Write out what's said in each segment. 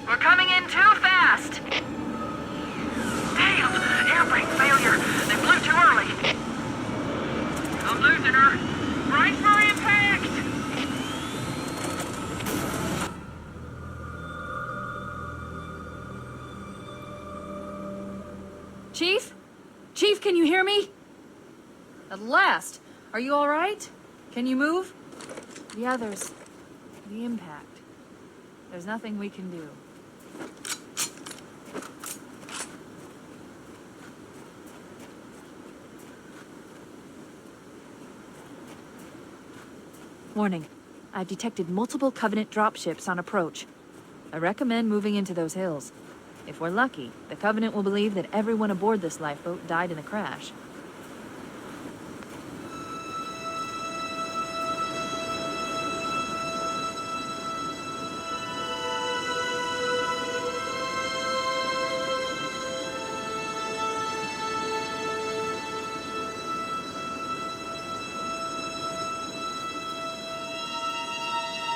We're coming in too fast! Damn! Air brake failure! They blew too early! I'm losing her! Brace for impact! Chief? Chief, can you hear me? At last! Are you alright? Can you move? The others... the impact. There's nothing we can do. Warning. I've detected multiple Covenant dropships on approach. I recommend moving into those hills. If we're lucky, the Covenant will believe that everyone aboard this lifeboat died in the crash.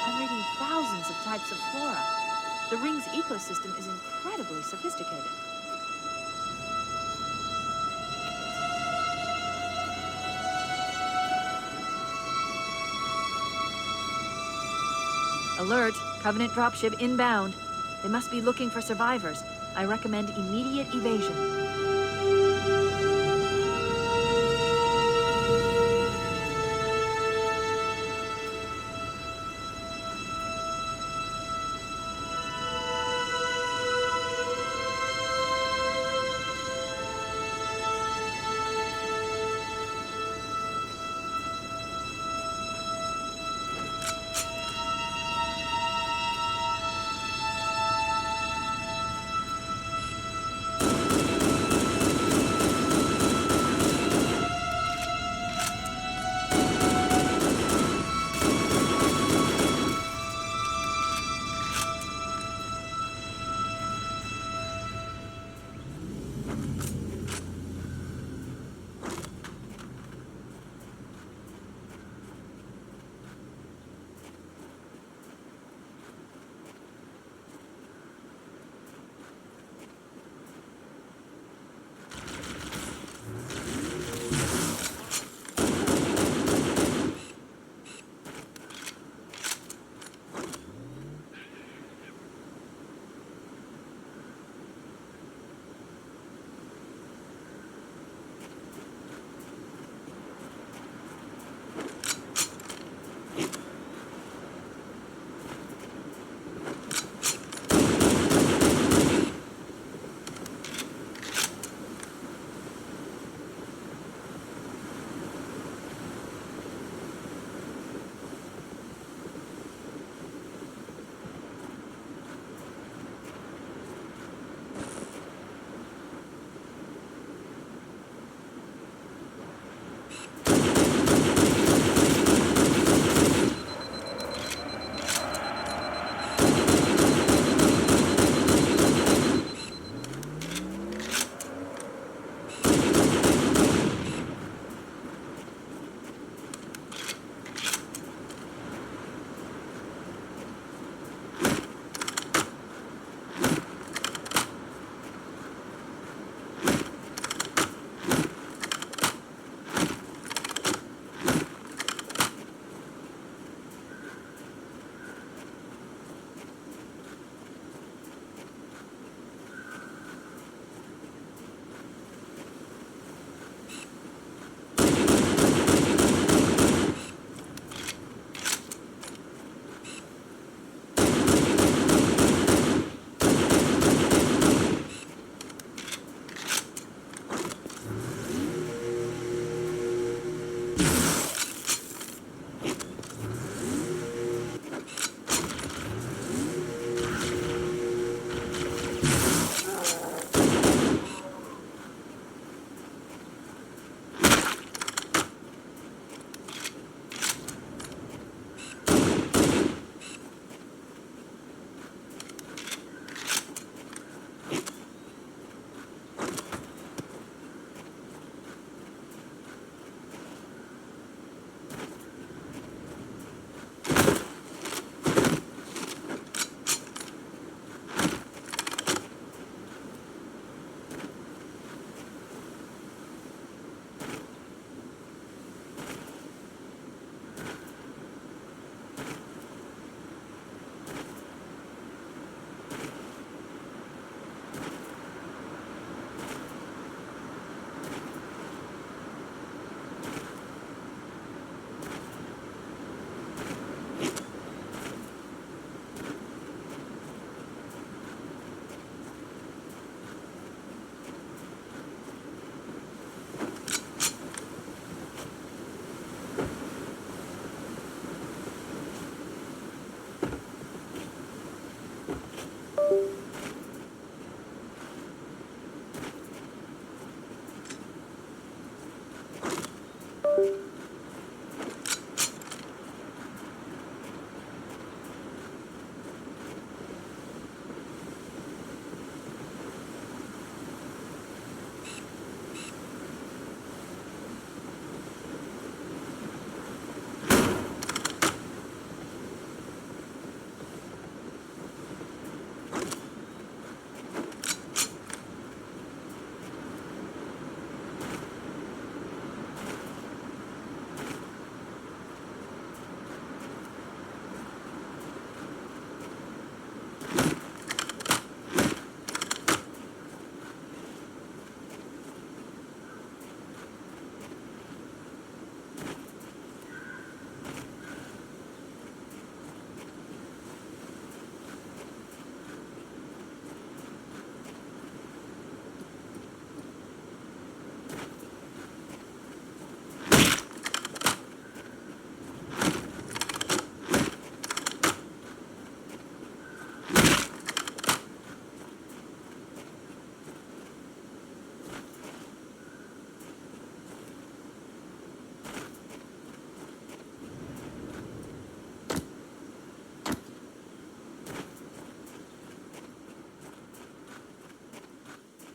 I'm reading thousands of types of flora. The ring's ecosystem is incredibly sophisticated. Alert! Covenant dropship inbound. They must be looking for survivors. I recommend immediate evasion.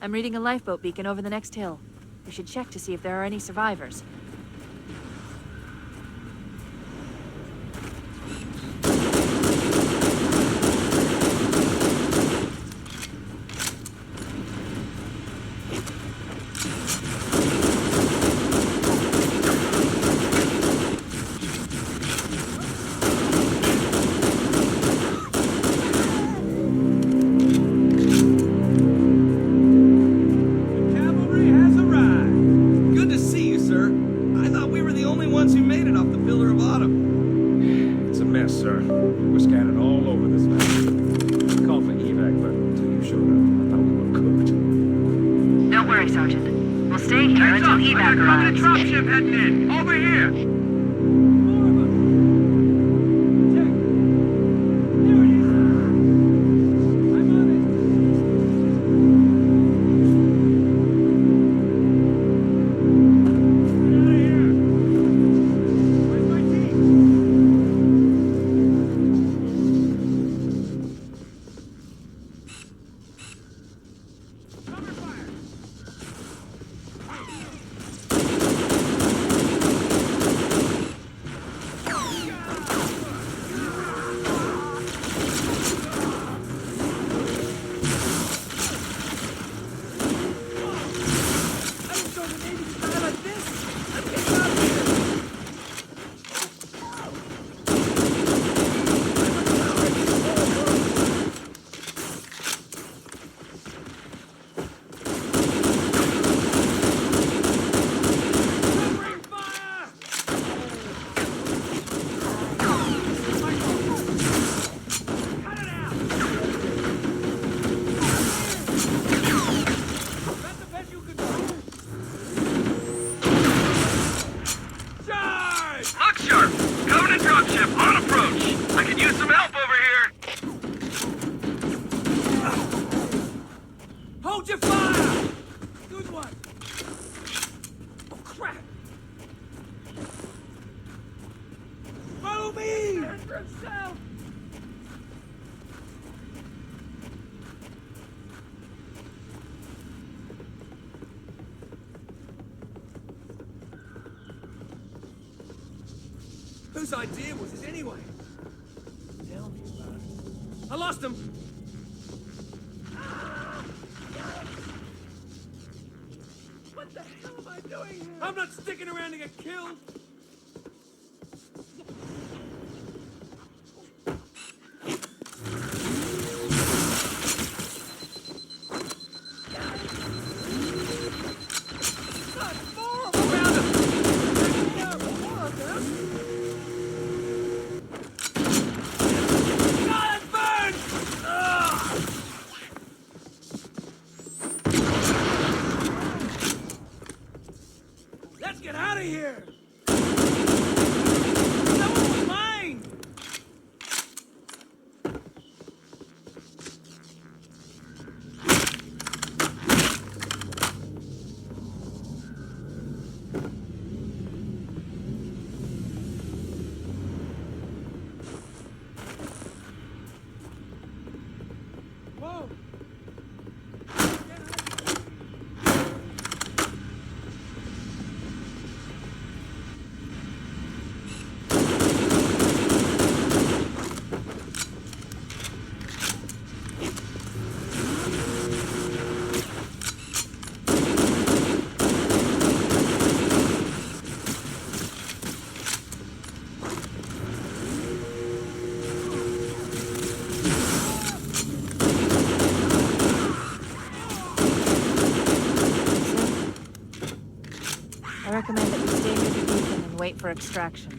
I'm reading a lifeboat beacon over the next hill. We should check to see if there are any survivors. Dropship heading in! Over here! Whose idea was this anyway? Tell me about it. I lost him! What the hell am I doing here? I'm not sticking around to get killed! Get out of here! That one was mine! Whoa! I recommend that we stay near the beacon and wait for extraction.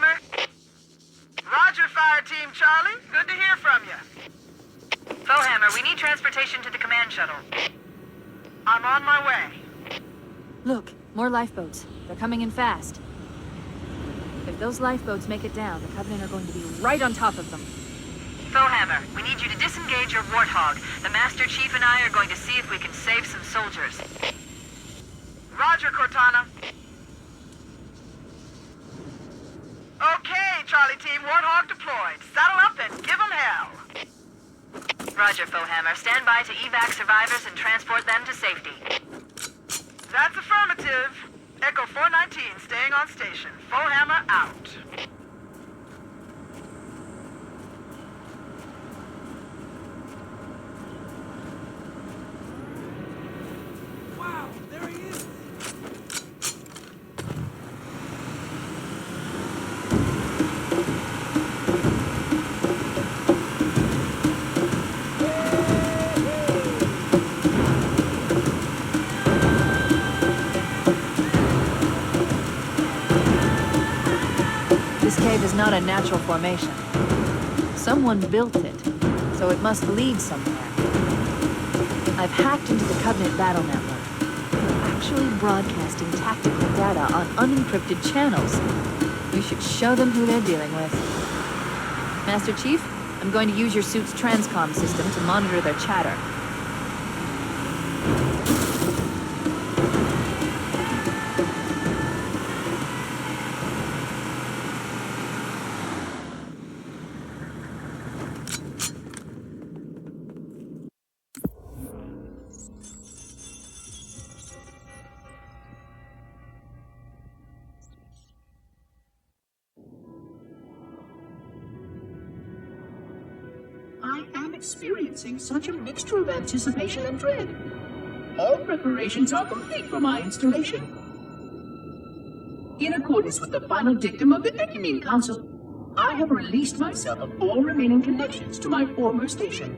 Foehammer? Roger, Fire Team Charlie. Good to hear from you. Foehammer, we need transportation to the command shuttle. I'm on my way. Look, more lifeboats. They're coming in fast. If those lifeboats make it down, the Covenant are going to be right on top of them. Foehammer, we need you to disengage your Warthog. The Master Chief and I are going to see if we can save some soldiers. Roger, Cortana. Okay, Charlie Team, Warthog deployed. Saddle up and give them hell. Roger, Foehammer. Stand by to evac survivors and transport them to safety. That's affirmative. Echo 419 staying on station. Foehammer out. Wow, there he is! This cave is not a natural formation. Someone built it, so it must lead somewhere. I've hacked into the Covenant battle network. They're actually broadcasting tactical data on unencrypted channels. We should show them who they're dealing with. Master Chief, I'm going to use your suit's transcom system to monitor their chatter. I am experiencing such a mixture of anticipation and dread. All preparations are complete for my installation. In accordance with the final dictum of the Ecumene Council, I have released myself of all remaining connections to my former station.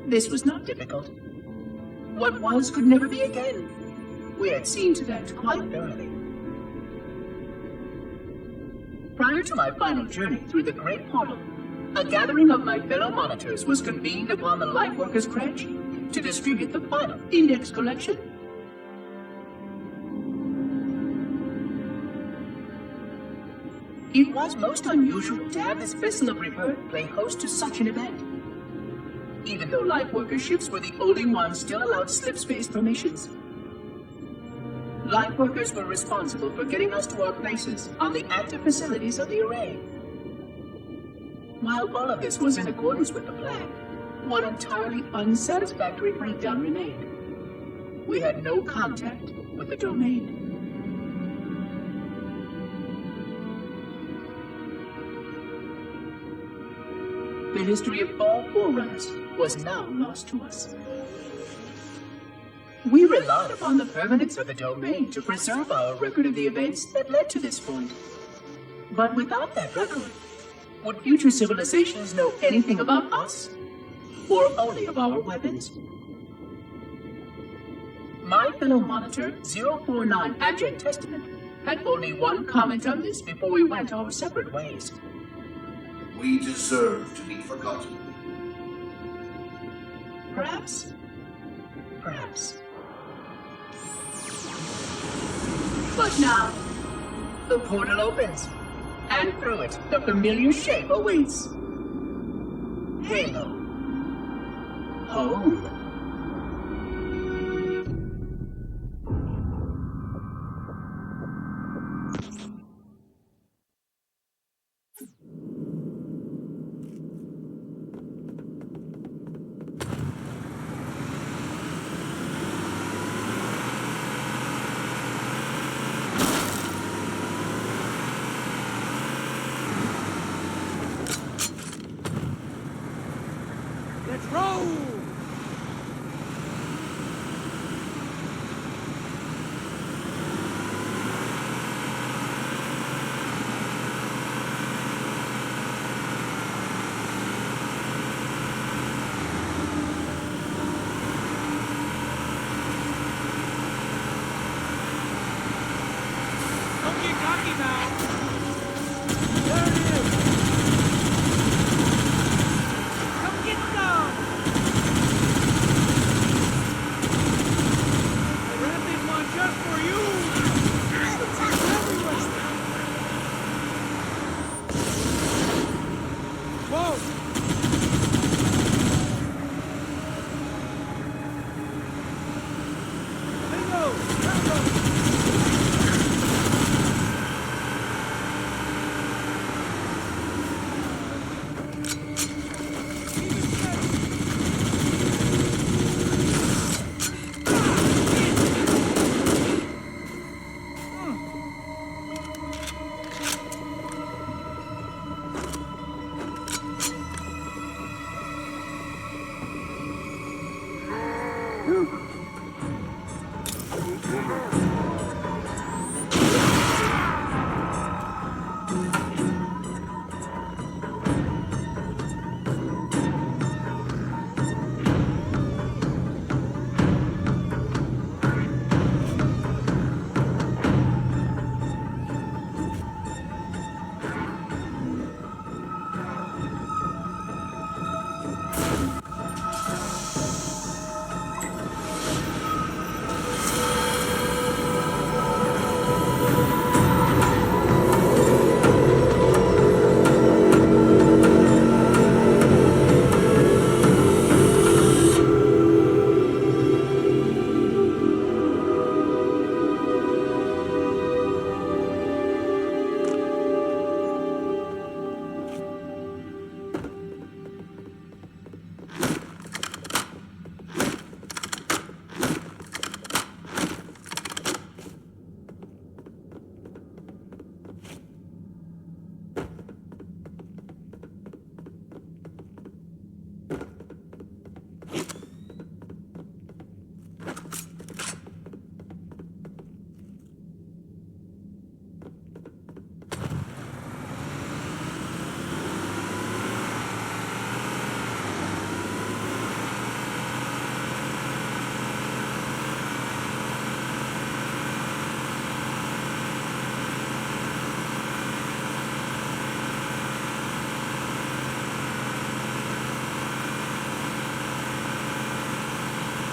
This was not difficult. What was could never be again. We had seen to that quite thoroughly. Prior to my final journey through the Great Portal, a gathering of my fellow monitors was convened upon the Lightworkers Crash to distribute the final index collection. It was most unusual to have this vessel of rebirth play host to such an event. Even though Lightworker ships were the only ones still allowed slip-space formations, Lightworkers were responsible for getting us to our places on the active facilities of the array. While all of this was in accordance with the plan, one entirely unsatisfactory breakdown remained. We had no contact with the domain. The history of all Forerunners was now lost to us. We relied upon the permanence of the domain to preserve our record of the events that led to this point. But without that record, would future civilizations know anything about us? Or only of our weapons? My fellow monitor, 049 Adject Testament, had only one comment on this before we went our separate ways. We deserve to be forgotten. Perhaps. Perhaps. But now, the portal opens, and through it, the familiar shape awaits. Halo. Home. Let's roll!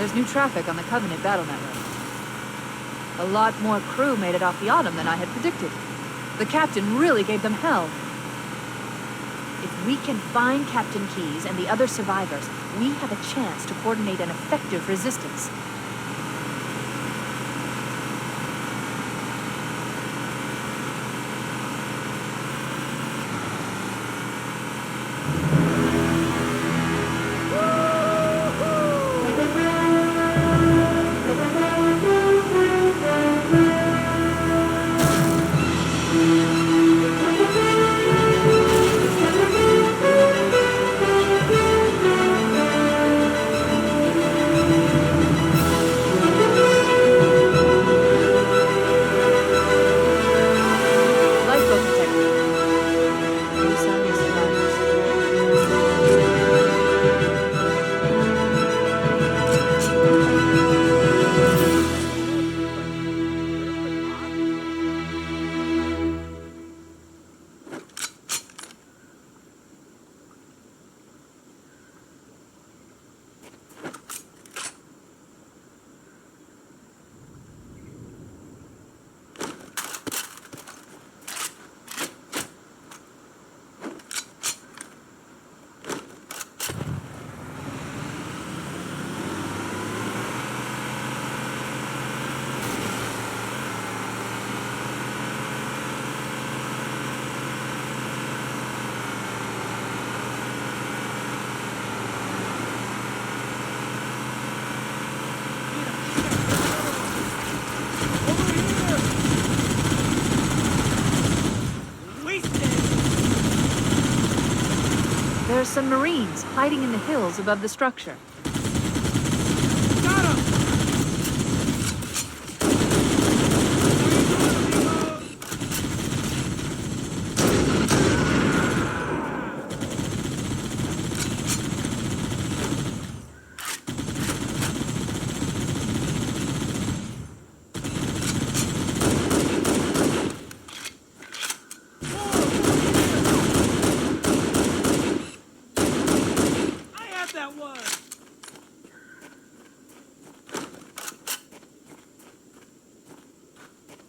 There's new traffic on the Covenant battle network. A lot more crew made it off the Autumn than I had predicted. The captain really gave them hell. If we can find Captain Keyes and the other survivors, we have a chance to coordinate an effective resistance. There are some Marines hiding in the hills above the structure. Got him!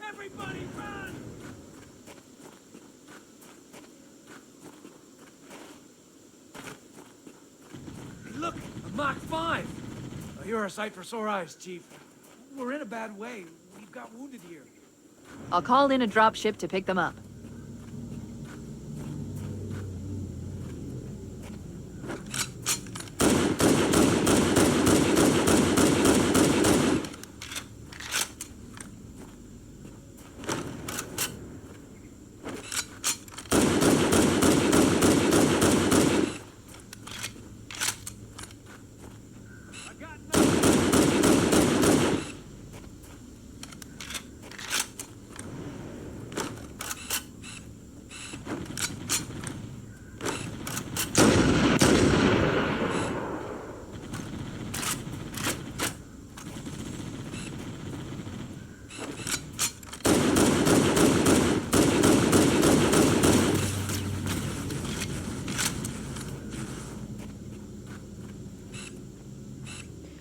Everybody run! Hey, look, a Mach 5. You're a sight for sore eyes, Chief. We're in a bad way. We've got wounded here. I'll call in a dropship to pick them up.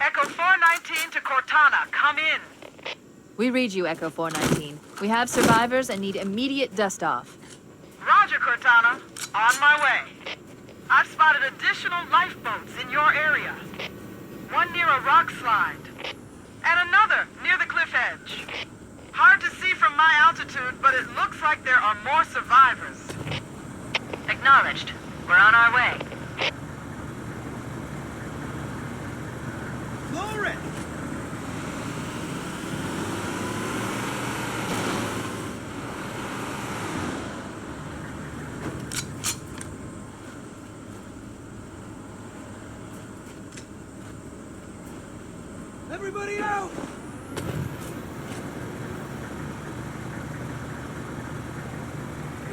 Echo 419 to Cortana, come in. We read you, Echo 419. We have survivors and need immediate dust-off. Roger, Cortana. On my way. I've spotted additional lifeboats in your area. One near a rock slide. And another near the cliff edge. Hard to see from my altitude, but it looks like there are more survivors. Acknowledged. We're on our way. Glory! Everybody out!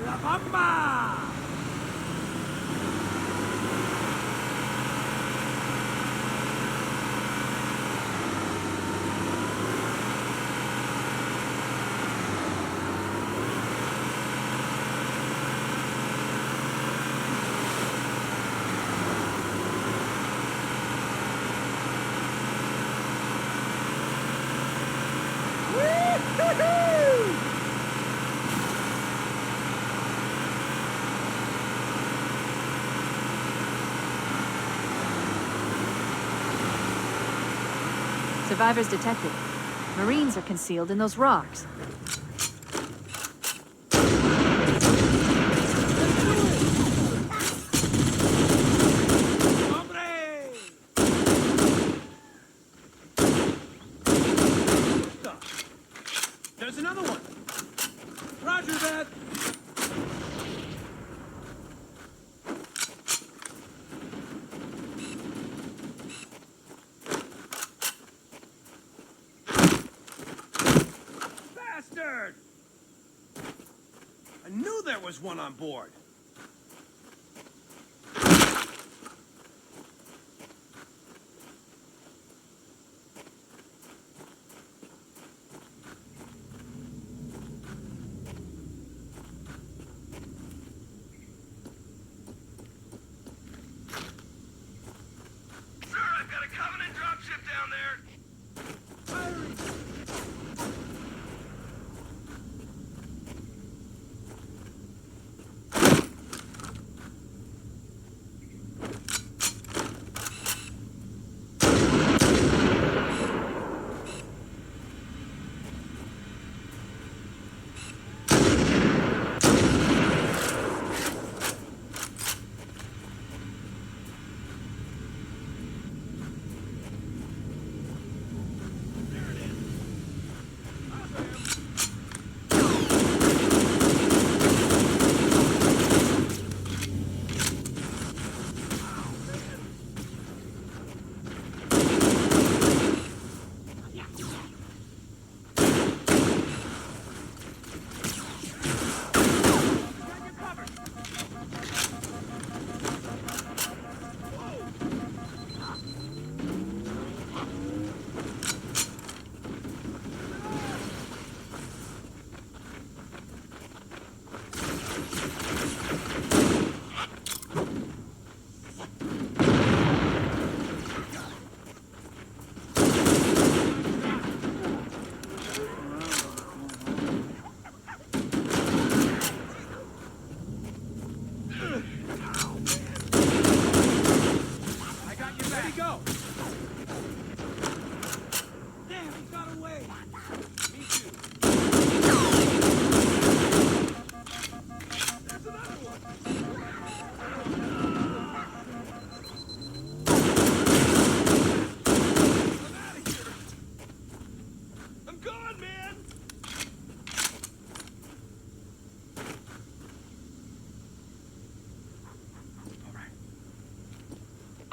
La Bamba! Survivors detected. Marines are concealed in those rocks. There's another one. Roger that. Bastard! I knew there was one on board.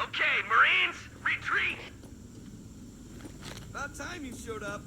Okay, Marines, retreat! About time you showed up.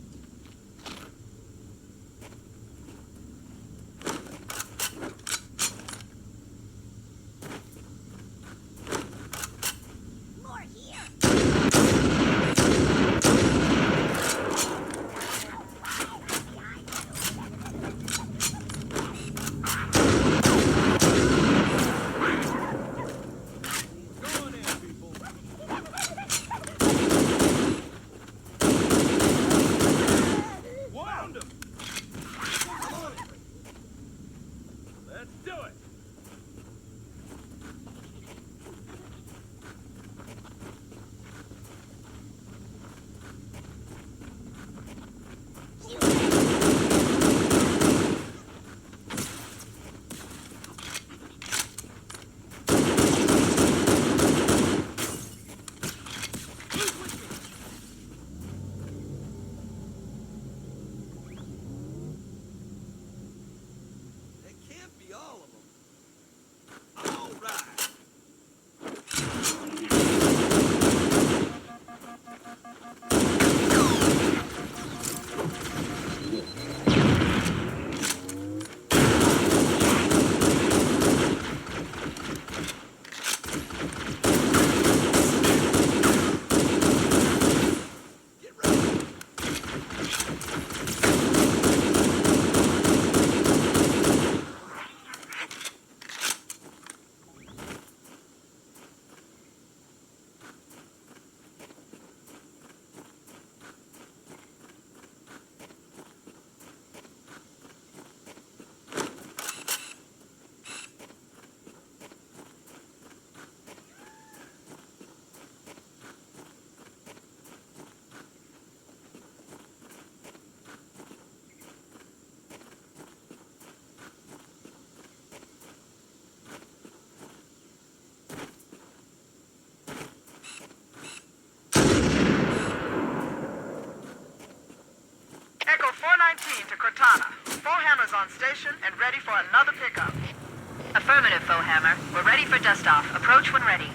to Cortana. Foehammer's on station and ready for another pickup. Affirmative, Foehammer. We're ready for dust-off. Approach when ready.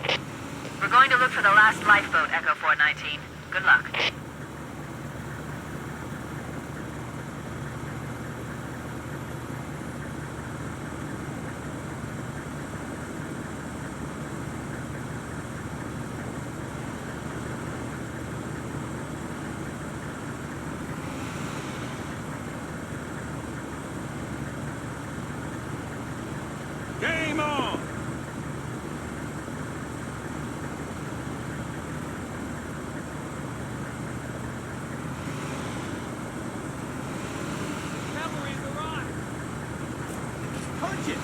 We're going to look for the last lifeboat, Echo 419. Good luck. Game on! Cavalry's arrived! Punch it!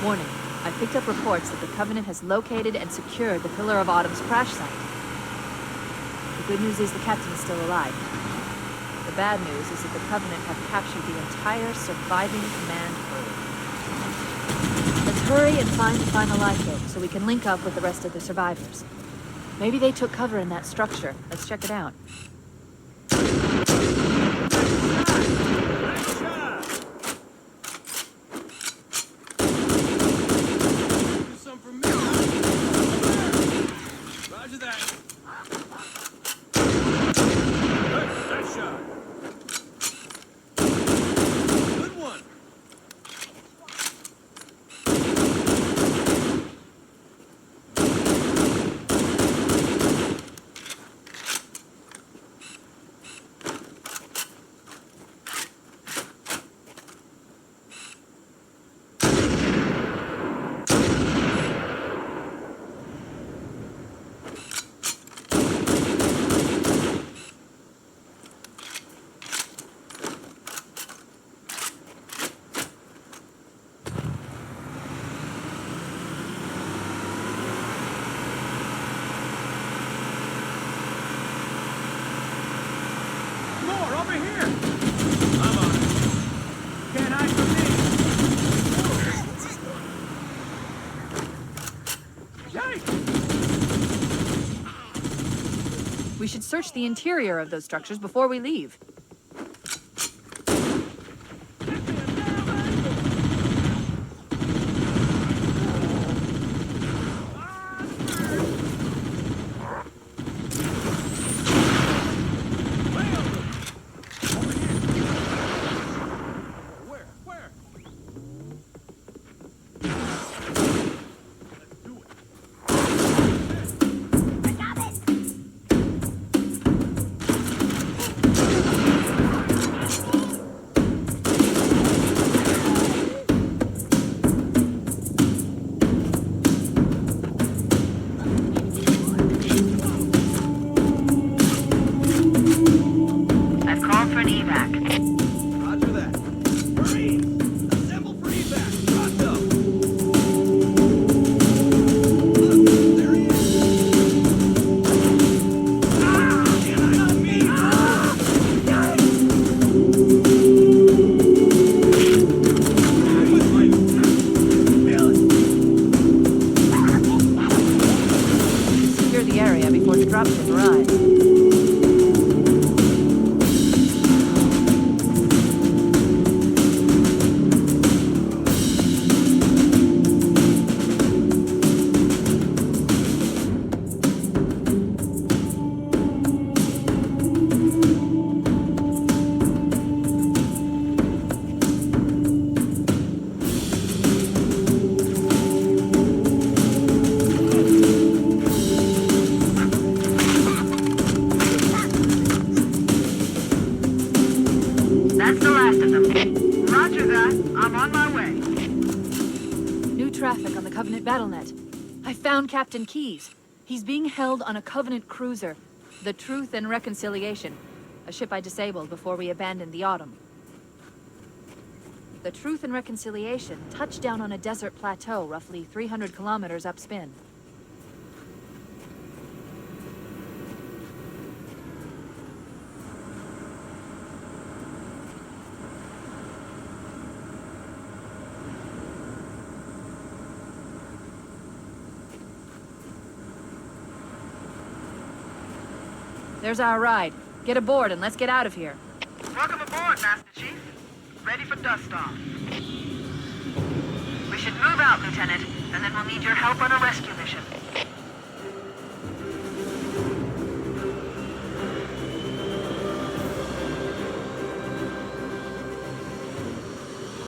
Warning. I've picked up reports that the Covenant has located and secured the Pillar of Autumn's crash site. The good news is the captain is still alive. The bad news is that the Covenant have captured the entire surviving command crew. Let's hurry and find the final lifeboat so we can link up with the rest of the survivors. Maybe they took cover in that structure. Let's check it out. Roger that. Nice shot. Good one. More over here! I'm on it. Can't hide from me! Yikes! We should search the interior of those structures before we leave. Where? I've called for an evac. Roger that. Marines, assemble for evac. Pronto. Look, there he is. Get on me. Secure the area before the dropship arrives. That's the last of them. Roger that. I'm on my way. New traffic on the Covenant BattleNet. I found Captain Keyes. He's being held on a Covenant cruiser, the Truth and Reconciliation, a ship I disabled before we abandoned the Autumn. The Truth and Reconciliation touched down on a desert plateau roughly 300 kilometers upspin. There's our ride. Get aboard and let's get out of here. Welcome aboard, Master Chief. Ready for dust off. We should move out, Lieutenant, and then we'll need your help on a rescue mission.